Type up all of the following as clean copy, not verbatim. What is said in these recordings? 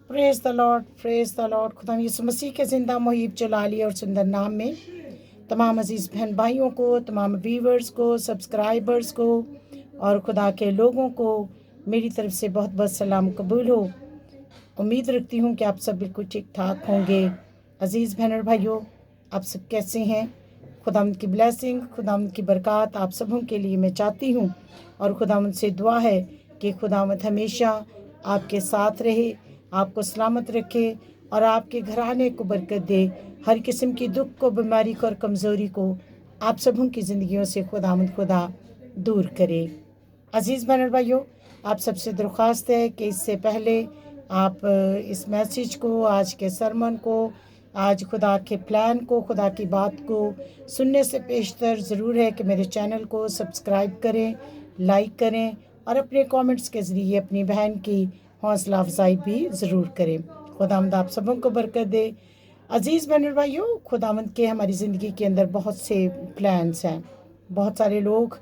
Praise the Lord. खुदा यीशु मसीह के ज़िंदा मुहीब जलाली और सुंदर नाम में तमाम अजीज़ बहन भाइयों को, तमाम व्यूवर्स को, सब्सक्राइबर्स को और खुदा के लोगों को मेरी तरफ से बहुत बहुत सलाम कबूल हो। उम्मीद रखती हूँ कि आप सब बिल्कुल ठीक ठाक होंगे। अजीज़ बहन और भाइयों, आप सब कैसे हैं? खुदावंद की ब्लेसिंग, खुदावंद की बरकत आप सबों के लिए मैं चाहती हूँ और खुदावंद से दुआ है कि खुदावंद हमेशा आपके साथ रहे, आपको सलामत रखे और आपके घराने को बरकत दे। हर किस्म की दुख को, बीमारी को और कमज़ोरी को आप सबों की ज़िंदगियों से खुदा दूर करे। अजीज़ बहन और भाइयों, आप सबसे दरख्वास्त है कि इससे पहले आप इस मैसेज को, आज के सरमन को, आज खुदा के प्लान को, खुदा की बात को सुनने से पेशतर ज़रूर है कि मेरे चैनल को सब्सक्राइब करें, लाइक करें और अपने कमेंट्स के ज़रिए अपनी बहन की हौसला अफजाई भी ज़रूर करें। खुदावंद आप सबों को बरकत दे। अजीज़ बहन और भाइयों, खुदावंद के हमारी ज़िंदगी के अंदर बहुत से प्लान्स हैं। बहुत सारे लोग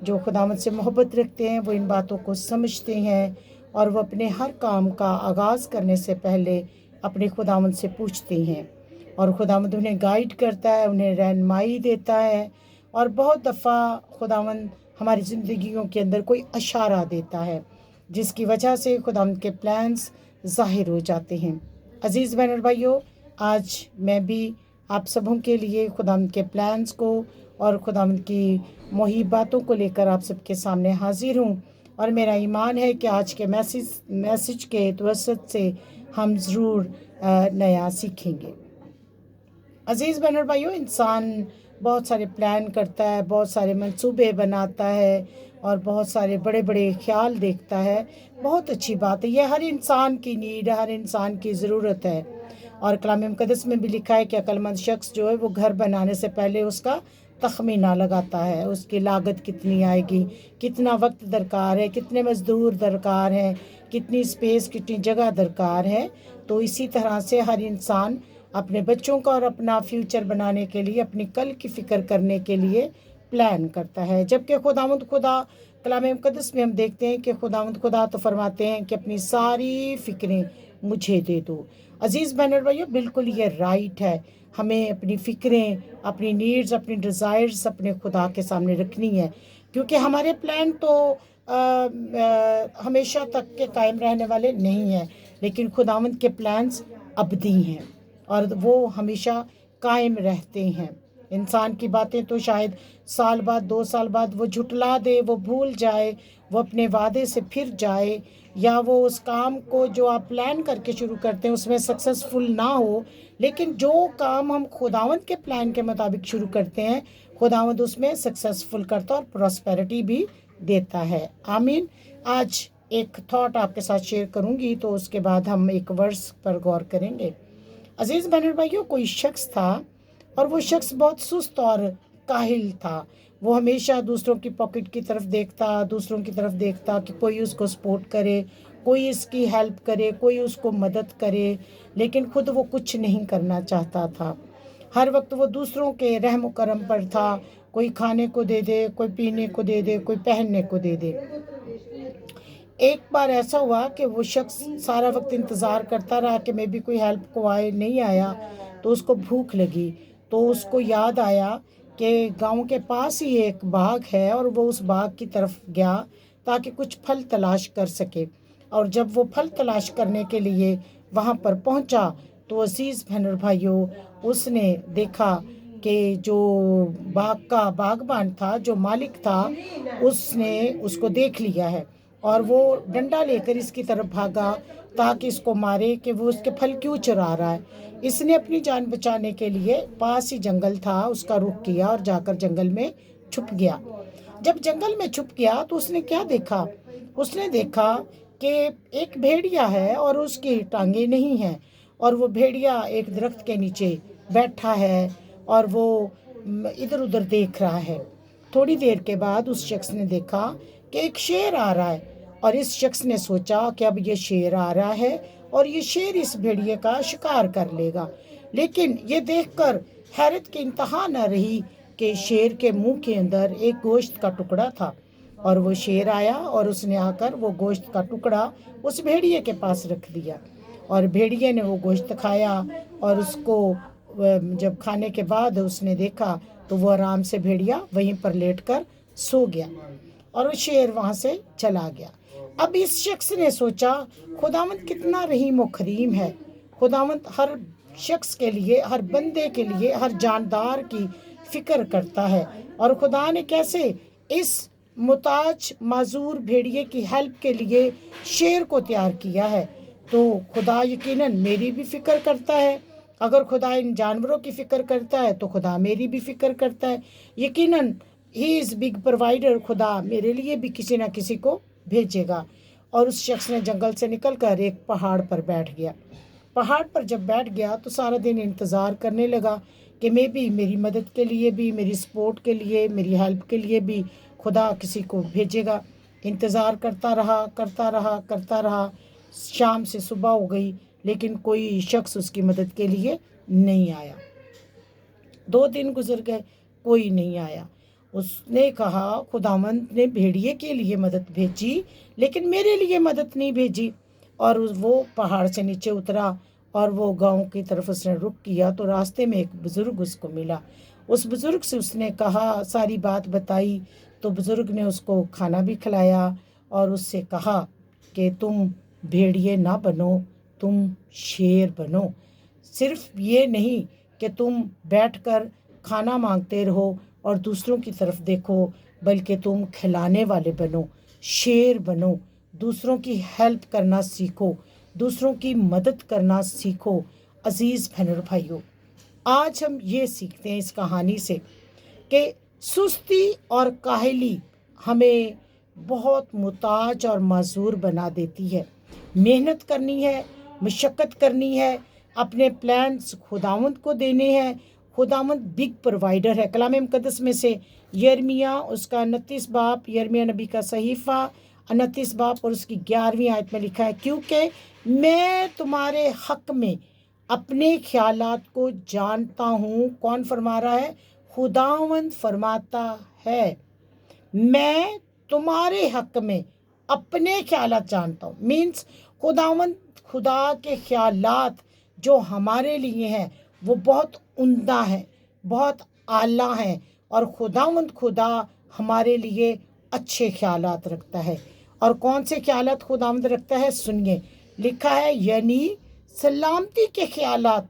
जो खुदावंद से मोहब्बत रखते हैं वो इन बातों को समझते हैं और वो अपने हर काम का आगाज़ करने से पहले अपने खुदावंद से पूछते हैं और खुदावंद उन्हें गाइड करता है, उन्हें रहनुमाई देता है और बहुत दफ़ा खुदावंद हमारी ज़िंदगियों के अंदर कोई इशारा देता है जिसकी वजह से खुदावंद के प्लान्स ज़ाहिर हो जाते हैं। अजीज़ बहन और भाइयों, आज मैं भी आप सबों के लिए खुदावंद के प्लान्स को और खुदावंद की मुहीब बातों को लेकर आप सबके सामने हाजिर हूँ और मेरा ईमान है कि आज के मैसेज के तवसत से हम ज़रूर नया सीखेंगे। अजीज़ बहन और भाइयों, इंसान बहुत सारे प्लान करता है, बहुत सारे मंसूबे बनाता है और बहुत सारे बड़े बड़े ख्याल देखता है। बहुत अच्छी बात है, यह हर इंसान की नीड, हर इंसान की ज़रूरत है। और कलाम मुक़द्दस में भी लिखा है कि अक्लमंद शख्स जो है वो घर बनाने से पहले उसका तखमीना लगाता है, उसकी लागत कितनी आएगी, कितना वक्त दरकार है, कितने मज़दूर दरकार हैं, कितनी स्पेस, कितनी जगह दरकार है। तो इसी तरह से हर इंसान अपने बच्चों का और अपना फ्यूचर बनाने के लिए, अपनी कल की फ़िक्र करने के लिए प्लान करता है। जबकि खुदा कलाम मुक़द्दस में हम देखते हैं कि खुदा तो फरमाते हैं कि अपनी सारी फ़िक्रें मुझे दे दो। अजीज़ बहन और भाइयों, बिल्कुल ये राइट है। हमें अपनी फ़िक्रें, अपनी नीड्स, अपनी डिज़ायर्स अपने खुदा के सामने रखनी है, क्योंकि हमारे प्लान तो हमेशा तक के कायम रहने वाले नहीं हैं, लेकिन खुदावंद के प्लान्स अबदी हैं और वो हमेशा कायम रहते हैं। इंसान की बातें तो शायद साल बाद, 2 साल बाद वो झुटला दे, वो भूल जाए, वो अपने वादे से फिर जाए, या वो उस काम को जो आप प्लान करके शुरू करते हैं उसमें सक्सेसफुल ना हो। लेकिन जो काम हम खुदावंद के प्लान के मुताबिक शुरू करते हैं, खुदावंद उसमें सक्सेसफुल करता और प्रॉस्पेरिटी भी देता है। आमीन। आज एक थॉट आपके साथ शेयर करूंगी, तो उसके बाद हम एक वर्स पर गौर करेंगे। अजीज़ बहन और भाइयों, कोई शख्स था और वो शख्स बहुत सुस्त और काहिल था। वो हमेशा दूसरों की पॉकेट की तरफ देखता, दूसरों की तरफ देखता कि कोई उसको सपोर्ट करे, कोई इसकी हेल्प करे, कोई उसको मदद करे, लेकिन खुद वो कुछ नहीं करना चाहता था। हर वक्त वो दूसरों के रहम करम पर था। कोई खाने को दे दे, कोई पीने को दे दे, कोई पहनने को दे दे। एक बार ऐसा हुआ कि वो शख्स सारा वक्त इंतज़ार करता रहा कि मे भी कोई हेल्प को आए, नहीं आया। तो उसको भूख लगी, तो उसको याद आया कि गांव के पास ही एक बाग है और वो उस बाग की तरफ गया ताकि कुछ फल तलाश कर सके। और जब वो फल तलाश करने के लिए वहाँ पर पहुँचा, तो अजीज़ बहन और भाइयों, उसने देखा कि जो बाग का बागबान था, जो मालिक था, उसने उसको देख लिया है और वो डंडा लेकर इसकी तरफ भागा ताकि इसको मारे कि वो उसके फल क्यों चुरा रहा है। इसने अपनी जान बचाने के लिए, पास ही जंगल था, उसका रुख किया और जाकर जंगल में छुप गया। जब जंगल में छुप गया तो उसने क्या देखा? उसने देखा कि एक भेड़िया है और उसकी टांगे नहीं हैं और वो भेड़िया एक दरख्त के नीचे बैठा है और वो इधर उधर देख रहा है। थोड़ी देर के बाद उस शख्स ने देखा कि एक शेर आ रहा है और इस शख्स ने सोचा कि अब ये शेर आ रहा है और ये शेर इस भेड़िए का शिकार कर लेगा। लेकिन ये देखकर हैरत की इंतहा न रही कि शेर के मुंह के अंदर एक गोश्त का टुकड़ा था और वो शेर आया और उसने आकर वो गोश्त का टुकड़ा उस भेड़िए के पास रख दिया और भेड़िए ने वो गोश्त खाया और उसको जब खाने के बाद उसने देखा तो वो आराम से भेड़िया वहीं पर लेटकर सो गया और वो शेर वहाँ से चला गया। अब इस शख्स ने सोचा खुदावंद कितना रहीम व करीम है, खुदावंद हर शख्स के लिए, हर बंदे के लिए, हर जानदार की फिक्र करता है और खुदा ने कैसे इस मुताज माजूर भेड़िए की हेल्प के लिए शेर को तैयार किया है। तो खुदा यकीनन मेरी भी फिक्र करता है। अगर खुदा इन जानवरों की फिक्र करता है तो खुदा मेरी भी फिक्र करता है। यकीनन ही इज़ बिग प्रोवाइडर, खुदा मेरे लिए भी किसी ना किसी को भेजेगा। और उस शख्स ने जंगल से निकलकर एक पहाड़ पर बैठ गया। पहाड़ पर जब बैठ गया तो सारा दिन इंतज़ार करने लगा कि मैं भी, मेरी मदद के लिए भी, मेरी सपोर्ट के लिए, मेरी हेल्प के लिए भी खुदा किसी को भेजेगा। इंतज़ार करता रहा करता रहा करता रहा। शाम से सुबह हो गई लेकिन कोई शख्स उसकी मदद के लिए नहीं आया। 2 दिन गुजर गए, कोई नहीं आया। उसने कहा खुदावंद ने भेड़िए के लिए मदद भेजी लेकिन मेरे लिए मदद नहीं भेजी। और वो पहाड़ से नीचे उतरा और वो गांव की तरफ उसने रुख किया तो रास्ते में एक बुज़ुर्ग उसको मिला। उस बुज़ुर्ग से उसने कहा, सारी बात बताई। तो बुज़ुर्ग ने उसको खाना भी खिलाया और उससे कहा कि तुम भेड़िए ना बनो, तुम शेर बनो। सिर्फ ये नहीं कि तुम बैठकर खाना मांगते रहो और दूसरों की तरफ देखो, बल्कि तुम खिलाने वाले बनो, शेर बनो, दूसरों की हेल्प करना सीखो, दूसरों की मदद करना सीखो। अजीज़ बहनों और भाइयों, आज हम ये सीखते हैं इस कहानी से कि सुस्ती और काहली हमें बहुत मुताज और माजूर बना देती है। मेहनत करनी है, मशक्क़त करनी है, अपने प्लान्स खुदावंद को देने हैं। खुदावंद बिग प्रोवाइडर है। कलाम मुक़द्दस में से यिर्मयाह उसका 29 बाब, यिर्मयाह नबी का सहीफ़ा 29 बाब और उसकी 11वीं आयत में लिखा है, क्योंकि मैं तुम्हारे हक़ में अपने ख्यालात को जानता हूँ। कौन फरमा रहा है? खुदावंद फरमाता है, मैं तुम्हारे हक़ में अपने ख्यालात जानता हूँ। मीन्स खुदावंद, खुदा के ख्यालात जो हमारे लिए हैं वो बहुत उम्दा हैं, बहुत आला हैं और खुदावंद खुदा हमारे लिए अच्छे ख्यालात रखता है। और कौन से ख्यालात खुदावंद रखता है? सुनिए, लिखा है यानी सलामती के ख्यालात।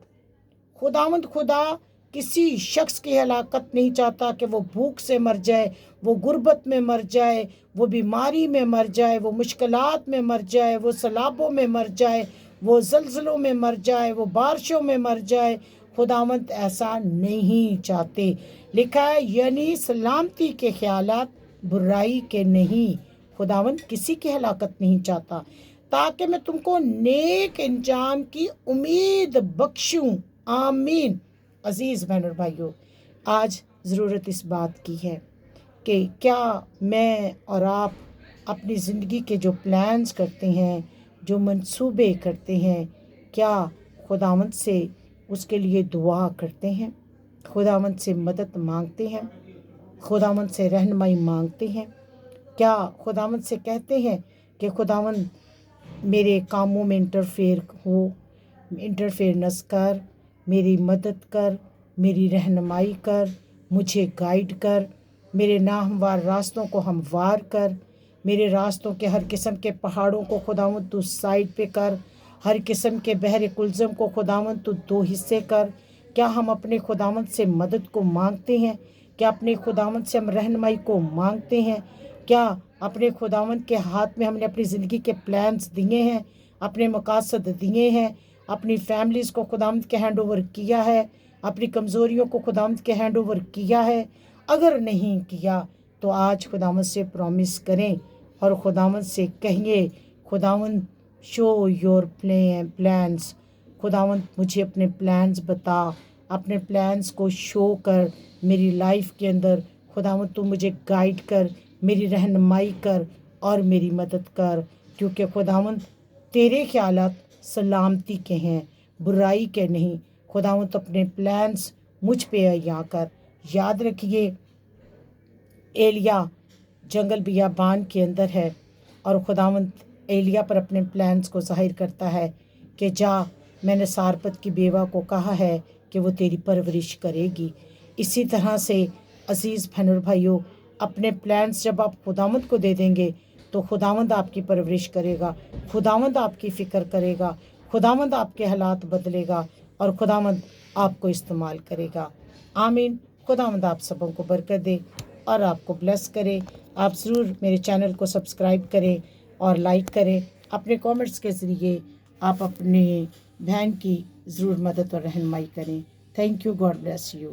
खुदावंद खुदा किसी शख्स की हलाकत नहीं चाहता कि वो भूख से मर जाए, वो गुर्बत में मर जाए, वो बीमारी में मर जाए, वो मुश्किलात में मर जाए, वो सैलाबों में मर जाए, वो ज़लज़लों में मर जाए, वो बारिशों में मर जाए। खुदावंद ऐसा नहीं चाहते। लिखा है यानी सलामती के ख्यालात, बुराई के नहीं। खुदावंद किसी की हलाकत नहीं चाहता ताकि मैं तुमको नेक अंजाम की उम्मीद बख्शूं। आमीन। अजीज़ बहनों और भाइयों, आज ज़रूरत इस बात की है कि क्या मैं और आप अपनी ज़िंदगी के जो प्लान्स करते हैं, जो मंसूबे करते हैं, क्या खुदावंद से उसके लिए दुआ करते हैं, खुदावंद से मदद मांगते हैं, खुदावंद से रहनुमाई मांगते हैं? क्या खुदावंद से कहते हैं कि खुदावंद मेरे कामों में इंटरफेरेंस कर, मेरी मदद कर, मेरी रहनुमाई कर, मुझे गाइड कर, मेरे नाहमवार रास्तों को हमवार कर, मेरे रास्तों के हर किस्म के पहाड़ों को खुदावंद तू साइड पे कर, हर किस्म के बहरे कुलज़म को खुदावंद तू 2 हिस्से कर। क्या हम अपने खुदावंद से मदद को मांगते हैं? क्या अपने खुदावंद से हम रहनुमाई को मांगते हैं? क्या अपने खुदावंद के हाथ में हमने अपनी ज़िंदगी के प्लान्स दिए हैं, अपने मकासद दिए हैं, अपनी फैमिलीज़ को खुदावंद के हैंड ओवर किया है, अपनी कमज़ोरियों को खुदावंद के हैंड ओवर किया है? अगर नहीं किया तो आज खुदावंद से प्रॉमिस करें और खुदावंद से कहिए, खुदावंद शो योर प्लान्स। खुदावंद मुझे अपने प्लान्स बता, अपने प्लान्स को शो कर मेरी लाइफ के अंदर। खुदावंद तू मुझे गाइड कर, मेरी रहनुमाई कर और मेरी मदद कर, क्योंकि खुदावंद तेरे ख्यालात सलामती के हैं, बुराई के नहीं। खुदावंद अपने प्लान्स मुझ पे अया कर। याद रखिए, एलिया जंगल बियाबान के अंदर है और खुदावंद एलिया पर अपने प्लान्स को ज़ाहिर करता है کہ جا، میں نے سارپت کی بیوہ کو کہا ہے کہ وہ تیری پرورش کرے گی۔ اسی طرح سے عزیز بہن اور بھائیوں، اپنے پلانس جب آپ خداوند کو دے دیں گے تو خداوند آپ کی پرورش کرے گا، خداوند آپ کی فکر کرے گا، خداوند آپ کے حالات بدلے گا اور خداوند آپ کو استعمال کرے گا۔ آمین۔ خداوند آپ سبوں کو برکت دے اور آپ کو بلیس کرے۔ آپ ضرور میرے چینل کو سبسکرائب کریں اور لائک کریں۔ اپنے کامنٹس کے ذریعے آپ اپنے بہن کی ضرور مدد اور رہنمائی کریں۔ Thank you, God bless you.